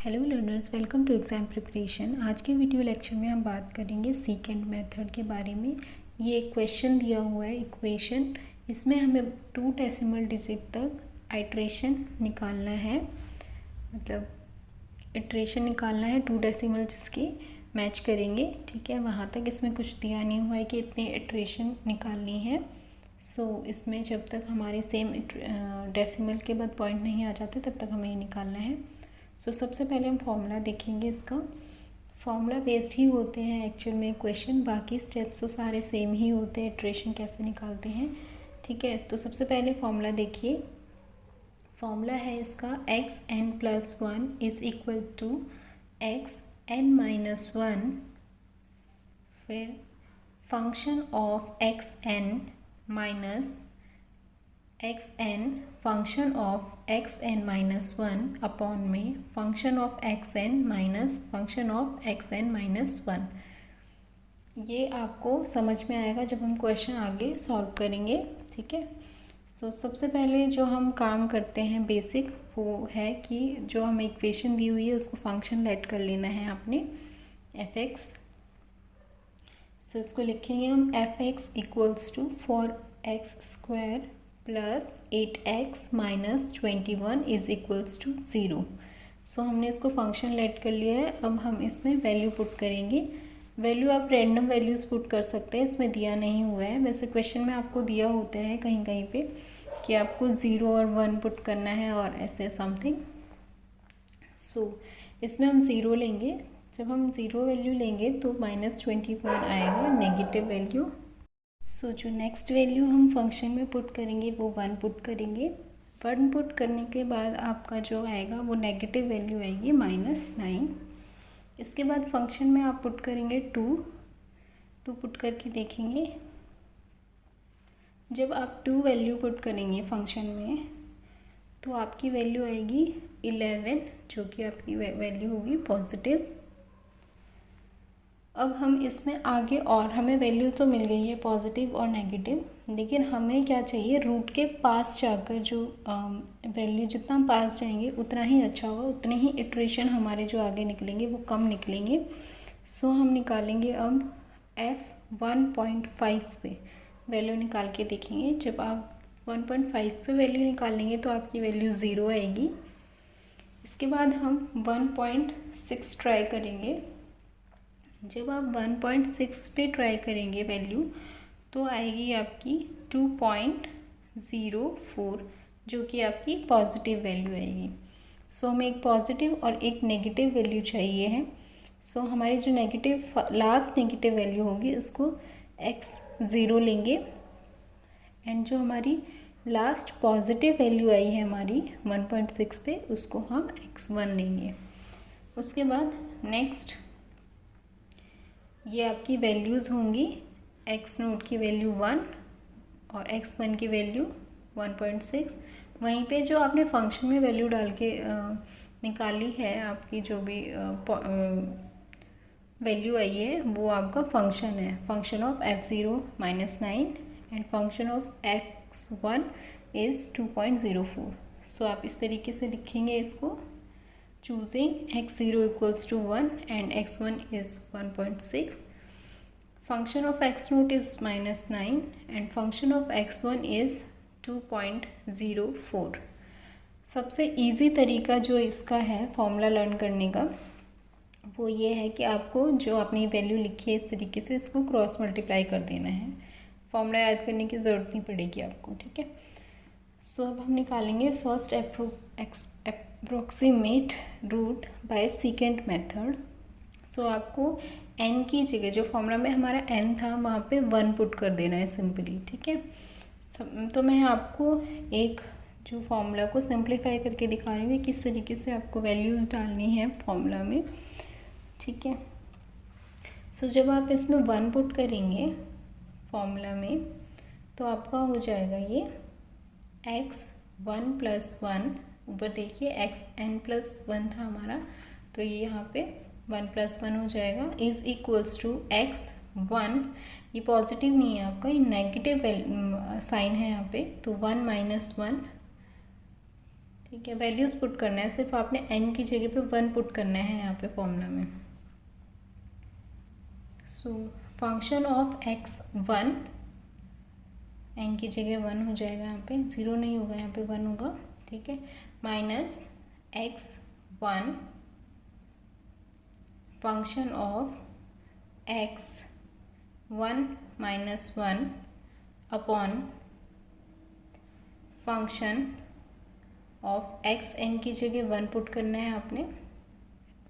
Hello learners, welcome to exam preparation. आज के video lecture में हम बात करेंगे सीकेंड मेथड के बारे में। ये एक क्वेश्चन दिया हुआ है, इक्वेशन। इसमें हमें 2 डेसिमल डिजिट तक आइट्रेशन निकालना है, मतलब इटरेशन निकालना है 2 डेसिमल जिसकी मैच करेंगे। ठीक है, वहाँ तक इसमें कुछ दिया नहीं हुआ है कि इतनी इटरेशन निकालनी है। इसमें जब तक हमारे सेम डेसिमल के बाद पॉइंट नहीं आ जाते तब तक हमें ये निकालना है। सबसे पहले हम फॉर्मूला देखेंगे। इसका फॉर्मूला बेस्ड ही होते हैं एक्चुअल में क्वेश्चन, बाकी स्टेप्स तो सारे सेम ही होते हैं, इटरेशन कैसे निकालते हैं। ठीक है, तो सबसे पहले फॉर्मूला देखिए। फॉर्मूला है इसका xn+1 is equal to xn-1, फिर function of xn minus xn function of xn-1 upon में function of xn minus function of xn-1। ये आपको समझ में आएगा जब हम क्वेश्चन आगे सॉल्व करेंगे। ठीक है, सबसे पहले जो हम काम करते हैं बेसिक, वो है कि जो हमें इक्वेशन दी हुई है उसको फंक्शन लेट कर लेना है आपने f(x). इसको लिखेंगे हम f(x) equals to 4x² plus 8x minus 21 is equals to 0। हमने इसको फंक्शन लेट कर लिया है। अब हम इसमें वैल्यू पुट करेंगे। वैल्यू आप रैंडम वैल्यूज़ पुट कर सकते हैं, इसमें दिया नहीं हुआ है। वैसे क्वेश्चन में आपको दिया होता है कहीं कहीं पे कि आपको 0 और 1 पुट करना है और ऐसे समथिंग। इसमें हम 0 लेंगे। जब हम 0 वैल्यू लेंगे तो -21 आएगा, नेगेटिव वैल्यू। जो नेक्स्ट वैल्यू हम फंक्शन में पुट करेंगे वो 1 पुट करेंगे। 1 पुट करने के बाद आपका जो आएगा वो नेगेटिव वैल्यू आएगी -9। इसके बाद फंक्शन में आप पुट करेंगे 2 पुट करके देखेंगे। जब आप 2 वैल्यू पुट करेंगे फंक्शन में तो आपकी वैल्यू आएगी 11, जो कि आपकी वैल्यू होगी पॉजिटिव। अब हम इसमें आगे, और हमें वैल्यू तो मिल गई है पॉजिटिव और नेगेटिव, लेकिन हमें क्या चाहिए, रूट के पास जाकर जो वैल्यू जितना हम पास जाएंगे उतना ही अच्छा होगा, उतने ही इटरेशन हमारे जो आगे निकलेंगे वो कम निकलेंगे। हम निकालेंगे अब f1.5 पे वैल्यू निकाल के देखेंगे। जब आप 1.5 पे वैल्यू निकालेंगे तो आपकी वैल्यू 0 आएगी। इसके बाद हम 1.6 ट्राई करेंगे। जब आप 1.6 पे ट्राई करेंगे वैल्यू तो आएगी आपकी 2.04, जो कि आपकी पॉजिटिव वैल्यू आएगी। हमें एक पॉजिटिव और एक नेगेटिव वैल्यू चाहिए है। हमारी जो लास्ट नेगेटिव वैल्यू होगी उसको x0 लेंगे, एंड जो हमारी लास्ट पॉजिटिव वैल्यू आई है हमारी 1.6 पे उसको हम x1 लेंगे। उसके बाद नेक्स्ट ये आपकी वैल्यूज़ होंगी, x0 की वैल्यू 1 और x1 की वैल्यू 1.6। वहीं पे जो आपने फंक्शन में वैल्यू डाल के निकाली है, आपकी जो भी वैल्यू आई है वो आपका फंक्शन है, function of f0 -9 and function of x1 is 2.04। आप इस तरीके से लिखेंगे इसको, choosing x0 equals to 1 and x1 is 1.6. Function of x0 is -9 and function of x1 is 2.04. सबसे इजी तरीका जो इसका है फॉर्मूला लर्न करने का वो ये है कि आपको जो आपने वैल्यू लिखी है इस तरीके से इसको क्रॉस मल्टीप्लाई कर देना है। फॉर्मूला याद करने की ज़रूरत नहीं पड़ेगी आपको। ठीक है, अब हम निकालेंगे first approximate root by secant method. आपको n की जगह, जो फॉर्मूला में हमारा n था वहाँ पे 1 पुट कर देना है सिंपली। ठीक है, तो मैं आपको एक जो फॉर्मूला को सिंप्लीफाई करके दिखा रही हूँ किस तरीके से आपको वैल्यूज़ डालनी है फॉर्मूला में। ठीक है, जब आप इसमें 1 पुट करेंगे फॉर्मूला में तो आपका हो जाएगा ये x1+1, ऊपर देखिए xn+1 था हमारा, तो ये यहाँ पे 1+1 हो जाएगा, इज़ इक्वल्स टू x1। ये पॉजिटिव नहीं है आपका, ये नेगेटिव साइन है यहाँ पे, तो 1 - 1 ठीक है, वैल्यूज़ पुट करना है, सिर्फ आपने n की जगह पे 1 पुट करना है यहाँ पे फॉर्मूला में। So function of x1, n की जगह 1 हो जाएगा, यहाँ पे 0 नहीं होगा, यहाँ पे 1 होगा, ठीक है, minus x1 function of x1 minus 1 upon function of x n की जगह 1 पुट करना है आपने,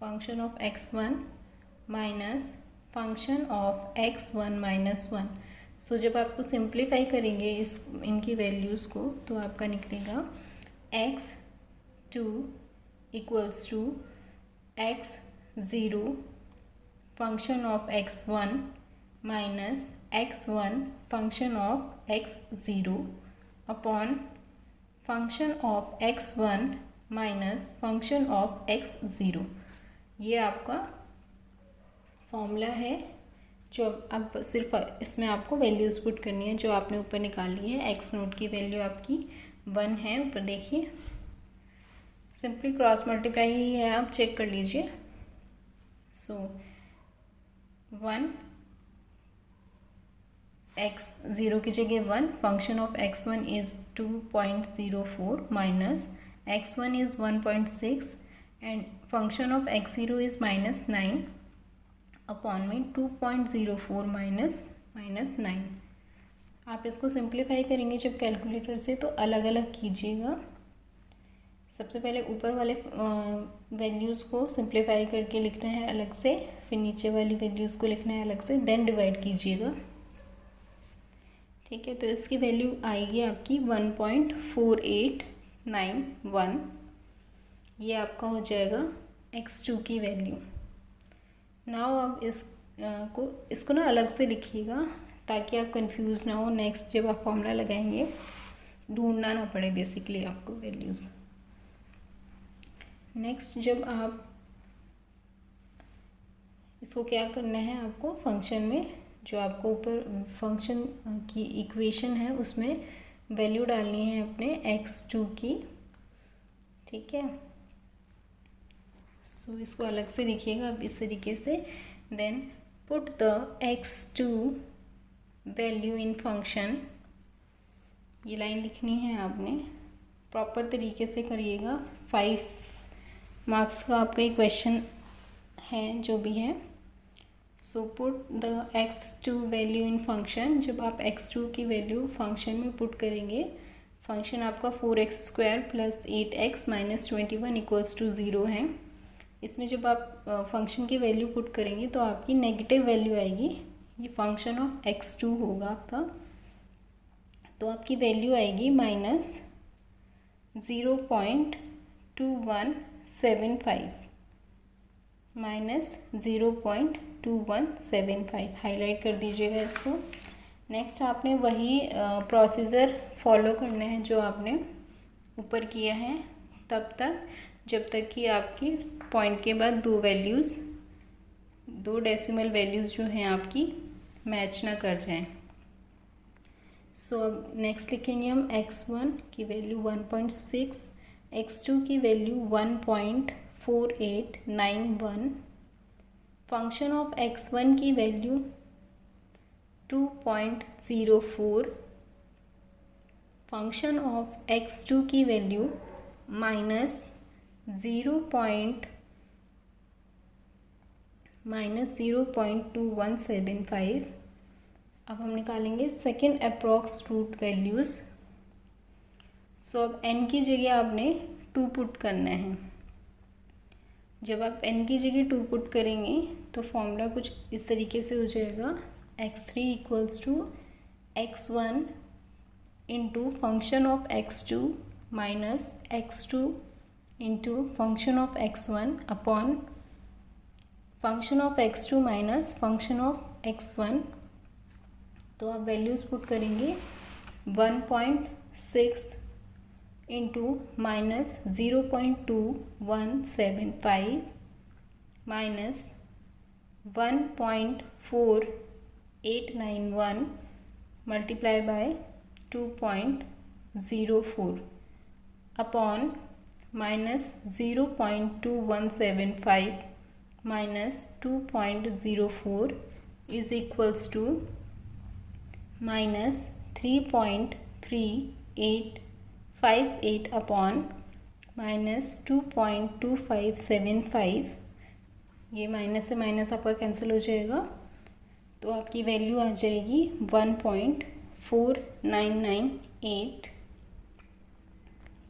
function of x1 minus function of x1 minus 1। So जब आपको सिंप्लीफाई करेंगे इनकी वैल्यूज़ को, तो आपका निकलेगा x2 equals to x0 function of x1 minus x1 function of x0 upon function of x1 minus function of x0। ये आपका फॉर्मूला है, जो अब सिर्फ इसमें आपको वैल्यूज़ पुट करनी है जो आपने ऊपर निकाली है। x नोट की वैल्यू आपकी 1 है, ऊपर देखिए, सिंपली क्रॉस मल्टीप्लाई ही है, आप चेक कर लीजिए। सो 1 x0 की जगह 1, function of x1 is 2.04 minus x1 is 1.6 and function of x0 is minus 9 upon में 2.04 माइनस 9। आप इसको सिंप्लीफाई करेंगे जब कैलकुलेटर से, तो अलग अलग कीजिएगा। सबसे पहले ऊपर वाले वैल्यूज़ को सिंप्लीफाई करके लिखना है अलग से, फिर नीचे वाली वैल्यूज़ को लिखना है अलग से, देन डिवाइड कीजिएगा, ठीक है। तो इसकी वैल्यू आएगी आपकी 1.4891, ये आपका हो जाएगा x2 की वैल्यू। नाउ आप इसको ना अलग से लिखिएगा ताकि आप कंफ्यूज ना हो, नेक्स्ट जब आप फॉर्मूला लगाएंगे ढूंढना ना पड़े बेसिकली आपको वैल्यूज़। नेक्स्ट जब आप इसको क्या करना है, आपको फंक्शन में जो आपको ऊपर फंक्शन की इक्वेशन है उसमें वैल्यू डालनी है अपने x2 की, ठीक है। सो इसको अलग से लिखिएगा अब इस तरीके से, then put the x2 value in function. ये लाइन लिखनी है आपने, प्रॉपर तरीके से करिएगा। 5 मार्क्स का आपका एक क्वेश्चन है जो भी है। So put the x2 value in function. जब आप x2 की वैल्यू फंक्शन में पुट करेंगे, फंक्शन आपका 4x² plus 8x minus 21 equals to 0 है। इसमें जब आप फंक्शन की वैल्यू पुट करेंगे तो आपकी नेगेटिव वैल्यू आएगी, ये फंक्शन ऑफ x2 होगा आपका, तो आपकी वैल्यू आएगी माइनस 0.2175, माइनस 0.2175, हाईलाइट कर दीजिएगा इसको। नेक्स्ट आपने वही प्रोसीजर फॉलो करना है जो आपने ऊपर किया है, तब तक जब तक कि आपकी पॉइंट के बाद दो डेसिमल वैल्यूज़ जो हैं आपकी मैच ना कर जाएं। सो अब नेक्स्ट लिखेंगे हम x1 की वैल्यू 1.6, x2 की वैल्यू 1.4891, फंक्शन ऑफ x1 की वैल्यू 2.04, फंक्शन ऑफ x2 की वैल्यू माइनस 0.2175। अब हम निकालेंगे सेकेंड अप्रॉक्स रूट वैल्यूज़। सो अब n की जगह आपने 2 पुट करना है। जब आप n की जगह 2 पुट करेंगे तो फॉर्मूला कुछ इस तरीके से हो जाएगा, x3 equals to x1 into function of x2 minus x2 into function of x1 upon function of x2 minus function of x1। तो आप वैल्यूज़ पुट करेंगे 1.6 into minus 0.2175 minus 1.4891 multiply by 2.04 upon minus 0.2175 minus 2.04 is equals to minus 3.3858 upon minus 2.2575। ये minus से minus आपका cancel हो जाएगा, तो आपकी वैल्यू आ जाएगी 1.4998।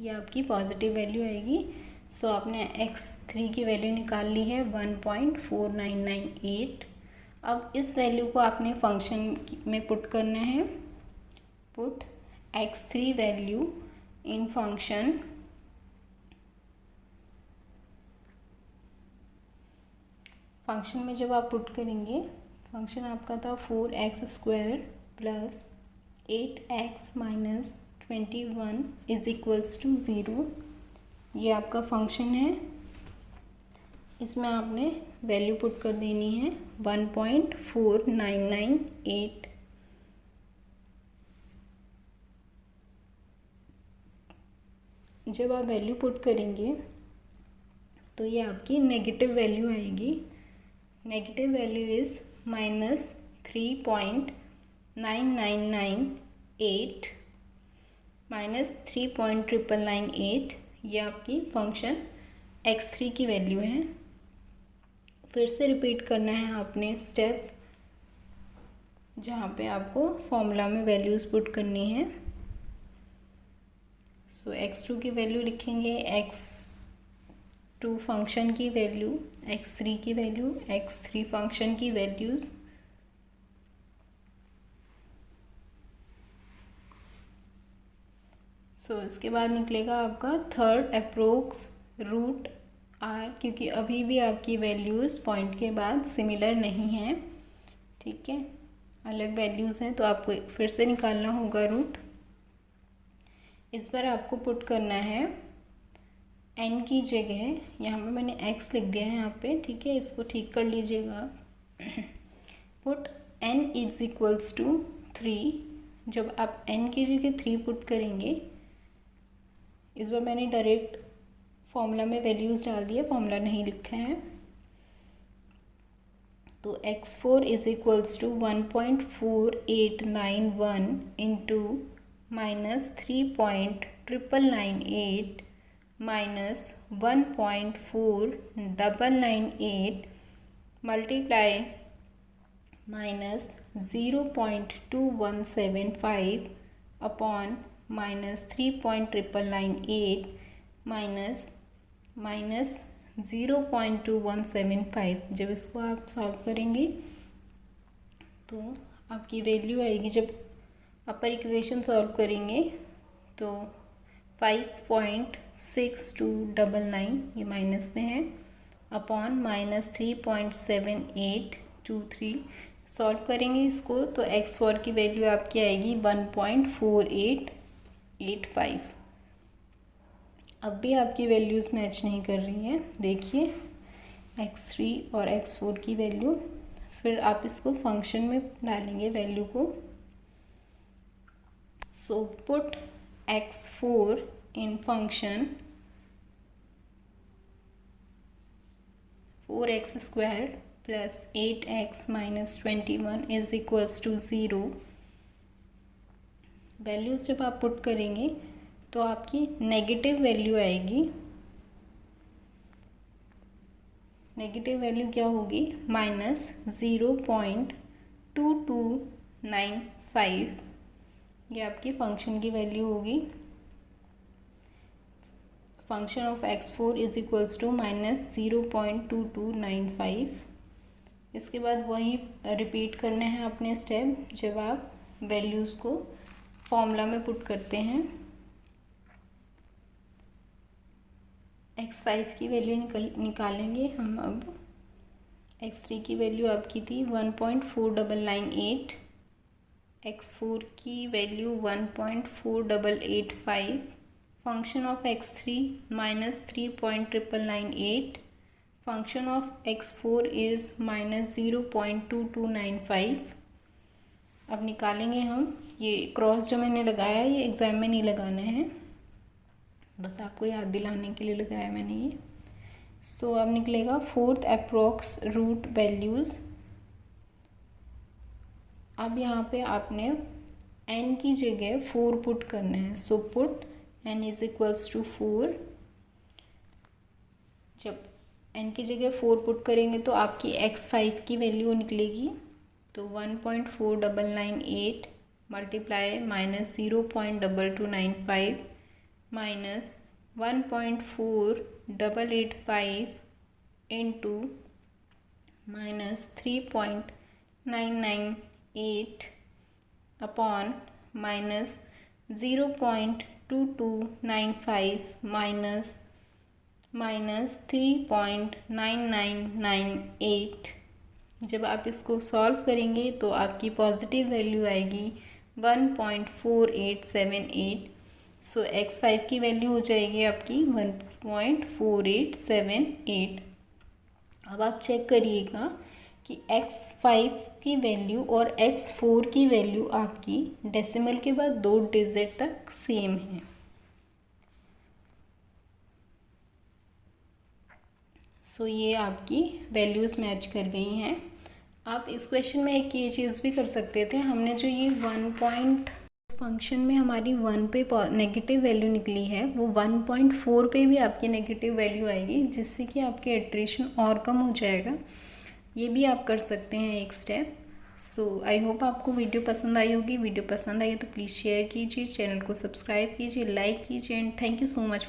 ये आपकी पॉजिटिव वैल्यू आएगी। सो आपने x3 की वैल्यू निकाल ली है 1.4998। अब इस वैल्यू को आपने फंक्शन में पुट करना है। Put x3 value in function. Function में जब आप पुट करेंगे, फंक्शन आपका था 4x² plus 8x minus 21 is equals to 0। ये आपका फंक्शन है। इसमें आपने वैल्यू पुट कर देनी है 1.4998। जब आप वैल्यू पुट करेंगे तो ये आपकी नेगेटिव वैल्यू आएगी। Negative value is minus 3.9998 minus 3.998। ये आपकी फंक्शन x3 की वैल्यू है। फिर से रिपीट करना है आपने स्टेप, जहाँ पे आपको फॉर्मूला में वैल्यूज़ पुट करनी है। सो x2 की वैल्यू लिखेंगे, x2 फंक्शन की वैल्यू, x3 की वैल्यू, x3 फंक्शन की वैल्यूज़। सो इसके बाद निकलेगा आपका थर्ड अप्रोक्स रूट r, क्योंकि अभी भी आपकी वैल्यूज़ पॉइंट के बाद सिमिलर नहीं हैं, ठीक है, अलग वैल्यूज़ हैं, तो आपको फिर से निकालना होगा रूट। इस बार आपको पुट करना है n की जगह, यहाँ पे मैंने x लिख दिया है यहाँ पे, ठीक है, इसको ठीक कर लीजिएगा। Put n is equals to 3। जब आप n की जगह 3 पुट करेंगे, इस बार मैंने डायरेक्ट फॉर्मूला में वैल्यूज़ डाल दिया, फॉर्मूला नहीं लिखा है। तो x4 is equals to 1.4891 into minus 3.998 minus 1.4998 multiply minus 0.2175 upon minus 3.998 minus 0.2175। जब इसको आप सॉल्व करेंगे तो आपकी वैल्यू आएगी, जब अपर इक्वेशन सॉल्व करेंगे तो 5.6299, ये माइनस में है, अपॉन माइनस 3.7823। सॉल्व करेंगे इसको तो x4 की वैल्यू आपकी आएगी 1.4885। अब भी आपकी वैल्यूज़ मैच नहीं कर रही हैं, देखिए x3 और x4 की वैल्यू। फिर आप इसको फंक्शन में डालेंगे वैल्यू को। So put x4 in function 4x² plus 8x minus 21 is equals to 0। Values जब आप पुट करेंगे तो आपकी नेगेटिव वैल्यू आएगी। नेगेटिव वैल्यू क्या होगी? माइनस 0.2295। ये आपकी फंक्शन की वैल्यू होगी। Function of x4 is equals to minus 0.2295। इसके बाद वही रिपीट करना है अपने स्टेप, जब आप वैल्यूज़ को फॉर्मूला में पुट करते हैं। x5 की वैल्यू निकालेंगे हम। अब x3 की वैल्यू आपकी थी 1.4998, x4 की value 1.4885, function of x3 minus 3.998, function of x4 is minus 0.2295। अब निकालेंगे हम। ये क्रॉस जो मैंने लगाया ये एग्ज़ाम में नहीं लगाना है। बस आपको याद दिलाने के लिए लगाया मैंने ये। सो अब निकलेगा फोर्थ अप्रोक्स रूट वैल्यूज़। अब यहाँ पे आपने n की जगह 4 पुट करना है। So put n is equals to 4। जब n की जगह 4 पुट करेंगे तो आपकी x5 की वैल्यू निकलेगी। तो 1.4998 multiply minus 0.2295 minus 1.4885 into minus 3.998 upon minus 0.2295 minus 3.9998। जब आप इसको सॉल्व करेंगे तो आपकी पॉजिटिव वैल्यू आएगी 1.4878। सो x5 की वैल्यू हो जाएगी आपकी 1.4878। अब आप चेक करिएगा कि x5 की वैल्यू और x4 की वैल्यू आपकी डेसिमल के बाद 2 डिजिट तक सेम है। सो ये आपकी वैल्यूज़ मैच कर गई हैं। आप इस क्वेश्चन में एक ये चीज़ भी कर सकते थे, हमने जो ये 1 पॉइंट फंक्शन में हमारी 1 पे नेगेटिव वैल्यू निकली है, वो 1.4 पे भी आपकी नेगेटिव वैल्यू आएगी, जिससे कि आपके इटरेशन और कम हो जाएगा। ये भी आप कर सकते हैं एक स्टेप। सो आई होप आपको वीडियो पसंद आई होगी। वीडियो पसंद आई तो प्लीज़ शेयर कीजिए, चैनल को सब्सक्राइब कीजिए, लाइक कीजिए and thank you so much for